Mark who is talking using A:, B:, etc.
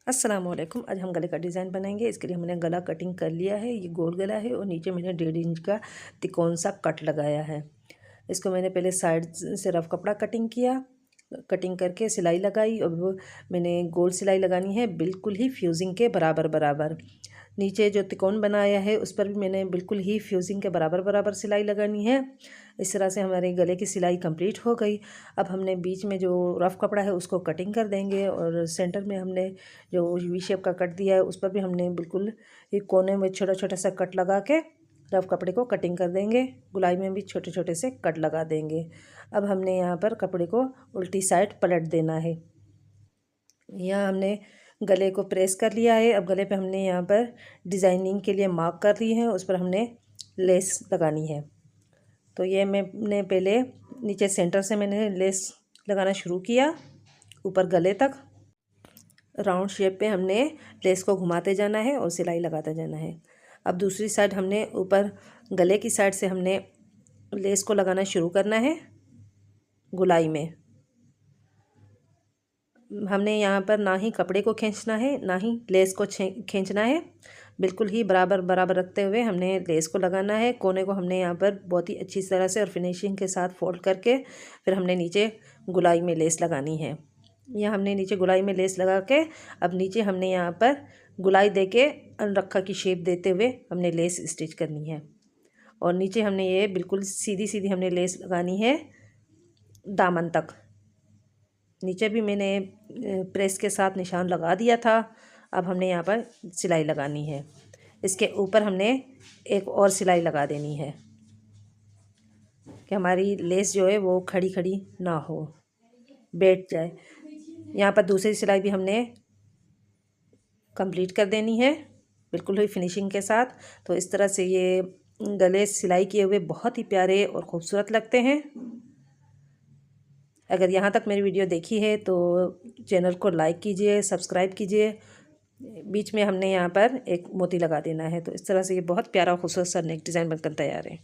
A: अस्सलाम वालेकुम। आज हम गले का डिज़ाइन बनाएंगे। इसके लिए हमने गला कटिंग कर लिया है। ये गोल गला है और नीचे मैंने 1.5 इंच का तिकोन सा कट लगाया है। इसको मैंने पहले साइड से रफ कपड़ा कटिंग किया, कटिंग करके सिलाई लगाई। अब मैंने गोल सिलाई लगानी है बिल्कुल ही फ्यूजिंग के बराबर बराबर। नीचे जो तिकोन बनाया है उस पर भी मैंने बिल्कुल ही फ्यूजिंग के बराबर बराबर सिलाई लगानी है। इस तरह से हमारे गले की सिलाई कंप्लीट हो गई। अब हमने बीच में जो रफ़ कपड़ा है उसको कटिंग कर देंगे और सेंटर में हमने जो वी शेप का कट दिया है उस पर भी हमने बिल्कुल एक कोने में छोटा छोटा सा कट लगा के रफ़ कपड़े को कटिंग कर देंगे। गुलाई में भी छोटे छोटे से कट लगा देंगे। अब हमने यहाँ पर कपड़े को उल्टी साइड पलट देना है। यहाँ हमने गले को प्रेस कर लिया है। अब गले पे हमने यहाँ पर डिज़ाइनिंग के लिए मार्क कर ली है, उस पर हमने लेस लगानी है। तो ये मैंने पहले नीचे सेंटर से मैंने लेस लगाना शुरू किया ऊपर गले तक। राउंड शेप पे हमने लेस को घुमाते जाना है और सिलाई लगाते जाना है। अब दूसरी साइड हमने ऊपर गले की साइड से हमने लेस को लगाना शुरू करना है गुलाई में। हमने यहाँ पर ना ही कपड़े को खींचना है ना ही लेस को खींचना है, बिल्कुल ही बराबर बराबर रखते हुए हमने लेस को लगाना है। कोने को हमने यहाँ पर बहुत ही अच्छी तरह से और फिनिशिंग के साथ फोल्ड करके फिर हमने नीचे गुलाई में लेस लगानी है। यहाँ हमने नीचे गुलाई में लेस लगा के अब नीचे हमने यहाँ पर गुलाई दे के अनरखा की शेप देते हुए हमने लेस स्टिच करनी है। और नीचे हमने ये बिल्कुल सीधी सीधी हमने लेस लगानी है दामन तक। नीचे भी मैंने प्रेस के साथ निशान लगा दिया था। अब हमने यहाँ पर सिलाई लगानी है। इसके ऊपर हमने एक और सिलाई लगा देनी है कि हमारी लेस जो है वो खड़ी खड़ी ना हो, बैठ जाए। यहाँ पर दूसरी सिलाई भी हमने कंप्लीट कर देनी है बिल्कुल ही फिनिशिंग के साथ। तो इस तरह से ये गले सिलाई किए हुए बहुत ही प्यारे और ख़ूबसूरत लगते हैं। अगर यहाँ तक मेरी वीडियो देखी है तो चैनल को लाइक कीजिए, सब्सक्राइब कीजिए। बीच में हमने यहाँ पर एक मोती लगा देना है। तो इस तरह से ये बहुत प्यारा खूबसूरत सा नेक डिज़ाइन बनकर तैयार है।